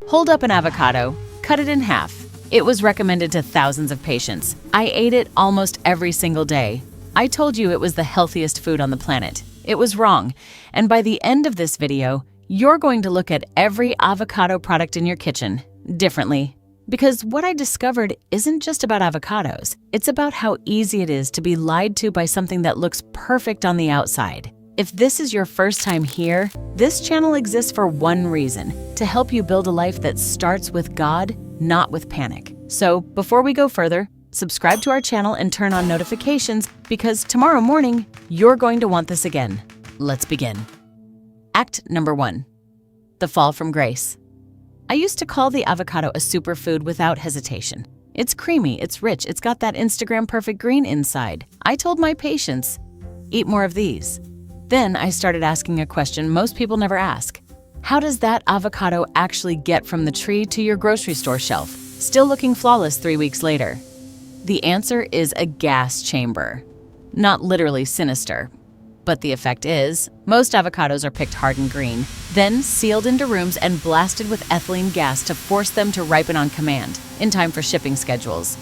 Hold up an avocado, cut it in half. It was recommended to thousands of patients. I ate it almost every single day. I told you it was the healthiest food on the planet. It was wrong. And by the end of this video, you're going to look at every avocado product in your kitchen differently. Because what I discovered isn't just about avocados. It's about how easy it is to be lied to by something that looks perfect on the outside. If this is your first time here, this channel exists for one reason: to help you build a life that starts with God, not with panic. So before we go further, subscribe to our channel and turn on notifications, because tomorrow morning, you're going to want this again. Let's begin. Act number 1. The fall from grace. I used to call the avocado a superfood without hesitation. It's creamy, it's rich, it's got that Instagram perfect green inside. I told my patients, eat more of these. Then I started asking a question most people never ask. How does that avocado actually get from the tree to your grocery store shelf, still looking flawless 3 weeks later? The answer is a gas chamber. Not literally sinister, but the effect is, most avocados are picked hard and green, then sealed into rooms and blasted with ethylene gas to force them to ripen on command, in time for shipping schedules.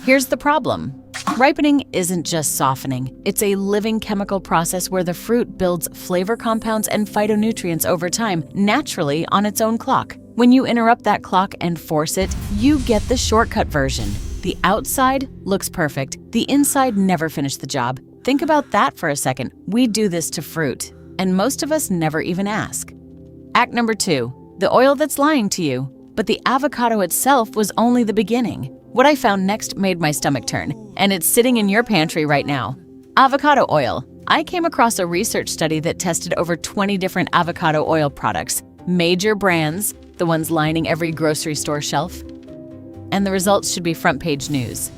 Here's the problem. Ripening isn't just softening. It's a living chemical process where the fruit builds flavor compounds and phytonutrients over time, naturally on its own clock. When you interrupt that clock and force it, you get the shortcut version. The outside looks perfect. The inside never finished the job. Think about that for a second. We do this to fruit, and most of us never even ask. Act number 2, the oil that's lying to you. But the avocado itself was only the beginning. What I found next made my stomach turn, and it's sitting in your pantry right now. Avocado oil. I came across a research study that tested over 20 different avocado oil products, major brands, the ones lining every grocery store shelf. And the results should be front page news.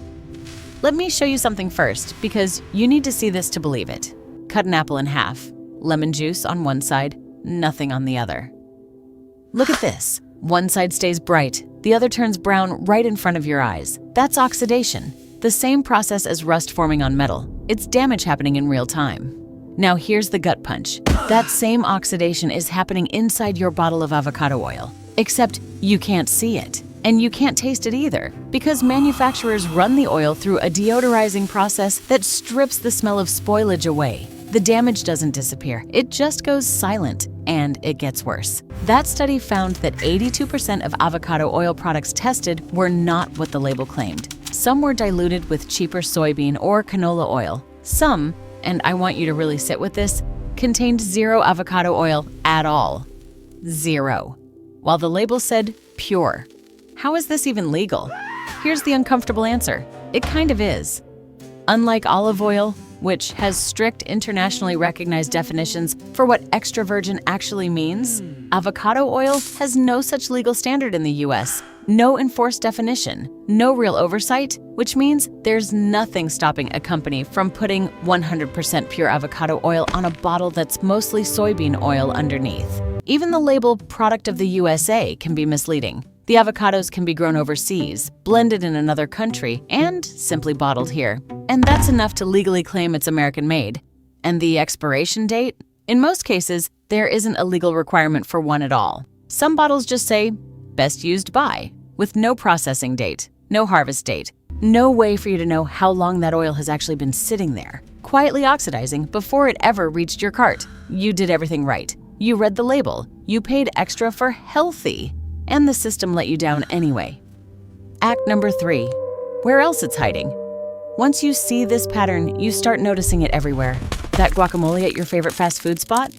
Let me show you something first, because you need to see this to believe it. Cut an apple in half. Lemon juice on one side, nothing on the other. Look at this. One side stays bright, the other turns brown right in front of your eyes. That's oxidation, the same process as rust forming on metal. It's damage happening in real time. Now here's the gut punch. That same oxidation is happening inside your bottle of avocado oil, except you can't see it. And you can't taste it either, because manufacturers run the oil through a deodorizing process that strips the smell of spoilage away. The damage doesn't disappear, it just goes silent, and it gets worse. That study found that 82% of avocado oil products tested were not what the label claimed. Some were diluted with cheaper soybean or canola oil. Some, and I want you to really sit with this, contained zero avocado oil at all. Zero. While the label said pure. How is this even legal? Here's the uncomfortable answer. It kind of is. Unlike olive oil, which has strict internationally recognized definitions for what extra virgin actually means, avocado oil has no such legal standard in the US, no enforced definition, no real oversight, which means there's nothing stopping a company from putting 100% pure avocado oil on a bottle that's mostly soybean oil underneath. Even the label "Product of the USA" can be misleading. The avocados can be grown overseas, blended in another country, and simply bottled here. And that's enough to legally claim it's American-made. And the expiration date? In most cases, there isn't a legal requirement for one at all. Some bottles just say, "Best used by," with no processing date, no harvest date, no way for you to know how long that oil has actually been sitting there, quietly oxidizing before it ever reached your cart. You did everything right. You read the label. You paid extra for healthy. And the system let you down anyway. Act number 3, where else it's hiding. Once you see this pattern, you start noticing it everywhere. That guacamole at your favorite fast food spot?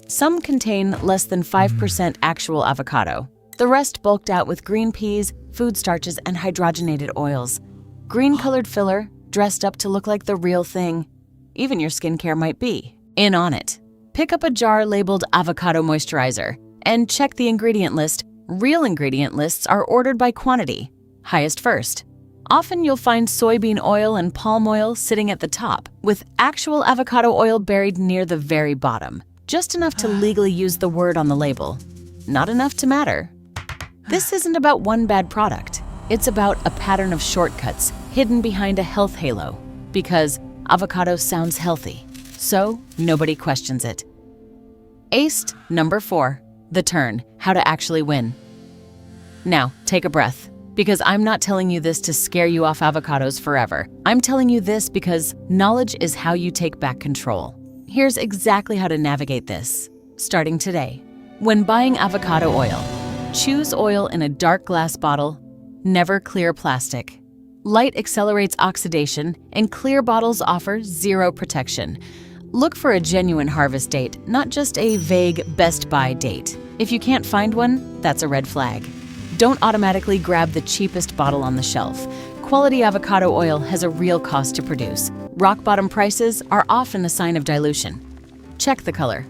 Some contain less than 5% actual avocado. The rest bulked out with green peas, food starches, and hydrogenated oils. Green-colored filler, dressed up to look like the real thing. Even your skincare might be. In on it. Pick up a jar labeled avocado moisturizer and check the ingredient list. Real ingredient lists are ordered by quantity, highest first. Often you'll find soybean oil and palm oil sitting at the top, with actual avocado oil buried near the very bottom. Just enough to legally use the word on the label. Not enough to matter. This isn't about one bad product. It's about a pattern of shortcuts hidden behind a health halo. Because avocado sounds healthy, so nobody questions it. Aced number 4. The turn, how to actually win. Now, take a breath, because I'm not telling you this to scare you off avocados forever. I'm telling you this because knowledge is how you take back control. Here's exactly how to navigate this, starting today. When buying avocado oil, choose oil in a dark glass bottle, never clear plastic. Light accelerates oxidation, and clear bottles offer zero protection. Look for a genuine harvest date, not just a vague best buy date. If you can't find one, that's a red flag. Don't automatically grab the cheapest bottle on the shelf. Quality avocado oil has a real cost to produce. Rock-bottom prices are often a sign of dilution. Check the color.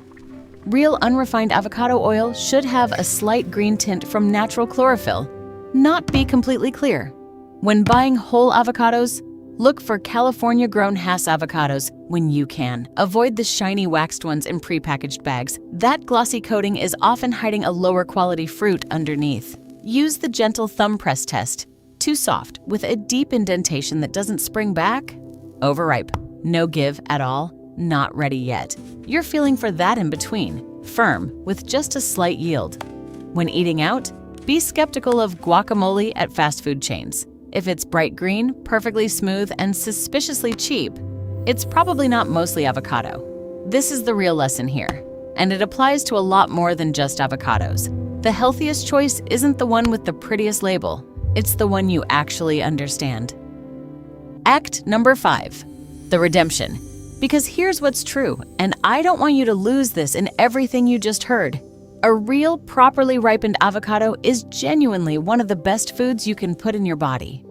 Real unrefined avocado oil should have a slight green tint from natural chlorophyll, not be completely clear. When buying whole avocados, look for California-grown Hass avocados when you can. Avoid the shiny waxed ones in prepackaged bags. That glossy coating is often hiding a lower quality fruit underneath. Use the gentle thumb press test. Too soft, with a deep indentation that doesn't spring back? Overripe. No give at all? Not ready yet. You're feeling for that in between. Firm, with just a slight yield. When eating out, be skeptical of guacamole at fast food chains. If it's bright green, perfectly smooth, and suspiciously cheap, it's probably not mostly avocado. This is the real lesson here, and it applies to a lot more than just avocados. The healthiest choice isn't the one with the prettiest label, it's the one you actually understand. Act number 5, the redemption. Because here's what's true, and I don't want you to lose this in everything you just heard. A real, properly ripened avocado is genuinely one of the best foods you can put in your body.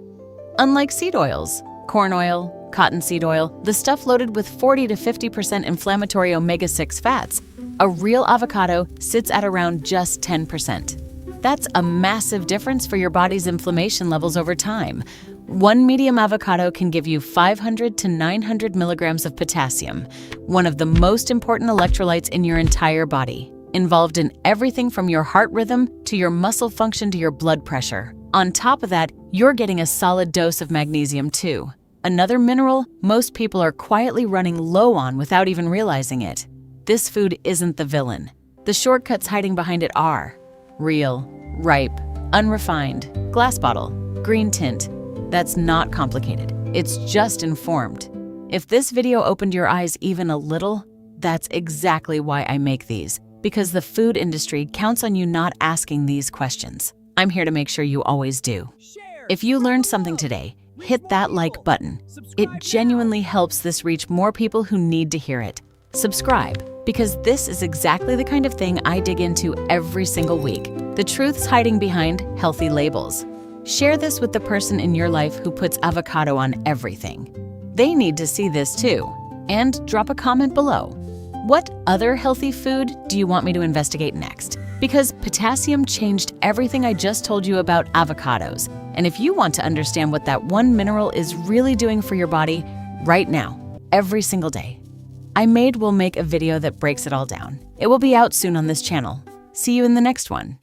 Unlike seed oils, corn oil, cottonseed oil, the stuff loaded with 40 to 50% inflammatory omega-6 fats, a real avocado sits at around just 10%. That's a massive difference for your body's inflammation levels over time. One medium avocado can give you 500 to 900 milligrams of potassium, one of the most important electrolytes in your entire body, involved in everything from your heart rhythm to your muscle function to your blood pressure. On top of that, you're getting a solid dose of magnesium too, another mineral most people are quietly running low on without even realizing it. This food isn't the villain. The shortcuts hiding behind it are real, ripe, unrefined, glass bottle, green tint. That's not complicated. It's just informed. If this video opened your eyes even a little, that's exactly why I make these, because the food industry counts on you not asking these questions. I'm here to make sure you always do. If you learned something today, hit that like button. It genuinely helps this reach more people who need to hear it. Subscribe, because this is exactly the kind of thing I dig into every single week. The truths hiding behind healthy labels. Share this with the person in your life who puts avocado on everything. They need to see this too. And drop a comment below. What other healthy food do you want me to investigate next? Because potassium changed everything I just told you about avocados. And if you want to understand what that one mineral is really doing for your body right now, every single day, will make a video that breaks it all down. It will be out soon on this channel. See you in the next one.